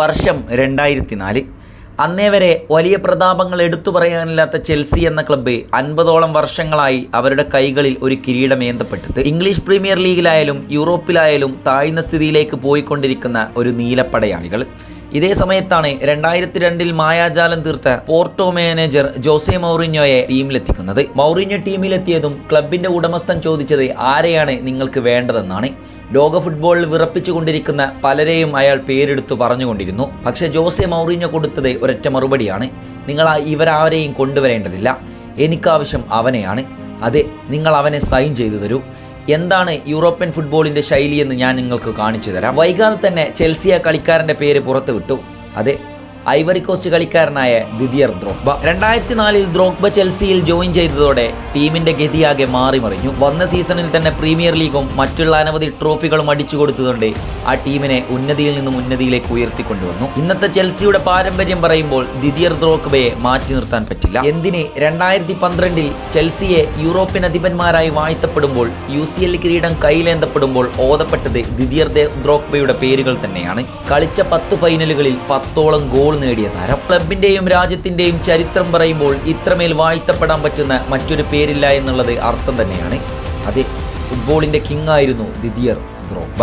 വർഷം 2004. അന്നേ വരെ വലിയ പ്രതാപങ്ങൾ എടുത്തു പറയാനില്ലാത്ത ചെൽസി എന്ന ക്ലബ്ബ് 50ഓളം വർഷങ്ങളായി അവരുടെ കൈകളിൽ ഒരു കിരീടമേന്തപ്പെട്ടത്. ഇംഗ്ലീഷ് പ്രീമിയർ ലീഗിലായാലും യൂറോപ്പിലായാലും താഴ്ന്ന സ്ഥിതിയിലേക്ക് പോയിക്കൊണ്ടിരിക്കുന്ന ഒരു നീലപ്പടയാളികൾ. ഇതേ സമയത്താണ് 2002 മായാജാലം തീർത്ത പോർട്ടോ മാനേജർ ജോസെ മൗറിഞ്ഞോയെ ടീമിലെത്തിക്കുന്നത്. മൗറിഞ്ഞോ ടീമിലെത്തിയതും ക്ലബിന്റെ ഉടമസ്ഥൻ ചോദിച്ചത് ആരെയാണ് നിങ്ങൾക്ക് വേണ്ടതെന്നാണ്. ലോക ഫുട്ബോളിൽ വിറപ്പിച്ചുകൊണ്ടിരിക്കുന്ന പലരെയും അയാൾ പേരെടുത്തു പറഞ്ഞുകൊണ്ടിരുന്നു. പക്ഷേ ജോസെ മൗറിഞ്ഞോ കൊടുത്തത് ഒരൊറ്റ മറുപടിയാണ്: നിങ്ങൾ ഇവരാരെയും കൊണ്ടുവരേണ്ടതില്ല, എനിക്കാവശ്യം അവനെയാണ്. അതെ, നിങ്ങൾ അവനെ സൈൻ ചെയ്തു തരൂ. എന്താണ് യൂറോപ്യൻ ഫുട്ബോളിൻ്റെ ശൈലിയെന്ന് ഞാൻ നിങ്ങൾക്ക് കാണിച്ചു തരാം. വൈകാതെ തന്നെ ചെൽസിയ കളിക്കാരൻ്റെ പേര് പുറത്തുവിട്ടു. അതെ, ഐവറി കോസ്റ്റ് കളിക്കാരനായ ദിദിയർ ദ്രോഗ്ബ. 2004 ദ്രോഗ്ബ ചെൽസിയിൽ ജോയിൻ ചെയ്തതോടെ ടീമിന്റെ ഗതിയാകെ മാറിമറിഞ്ഞു. വന്ന സീസണിൽ തന്നെ പ്രീമിയർ ലീഗും മറ്റുള്ള അനവധി ട്രോഫികളും അടിച്ചു കൊടുത്തുകൊണ്ട് ആ ടീമിനെ ഉന്നതിയിൽ നിന്നും ഉന്നതിയിലേക്ക് ഉയർത്തിക്കൊണ്ടുവന്നു. ഇന്നത്തെ ചെൽസിയുടെ പാരമ്പര്യം പറയുമ്പോൾ ദിദിയർ ദ്രോഗ്ബയെ മാറ്റി നിർത്താൻ പറ്റില്ല. എന്തിന് 2012 ചെൽസിയെ യൂറോപ്യൻ അധിപന്മാരായി വാഴ്ത്തപ്പെടുമ്പോൾ UCL കിരീടം കയ്യിലേന്തപ്പെടുമ്പോൾ ഓതപ്പെട്ടത് ദിദിയർ ദ്രോഗ്ബയുടെ പേരുകൾ തന്നെയാണ്. കളിച്ച 10 ഫൈനലുകളിൽ 10ഓളം ഗോൾ നേടിയ താരം. ക്ലബിന്റെയും രാജ്യത്തിന്റെയും ചരിത്രം പറയുമ്പോൾ ഇത്രമേൽ വാഴ്ത്തപ്പെടാൻ പറ്റുന്ന മറ്റൊരു പേരില്ല എന്നുള്ളത് അർത്ഥം തന്നെയാണ്. അതെ, ഫുട്ബോളിന്റെ കിങ് ആയിരുന്നു ദിദിയർ ദ്രോഗ്ബ.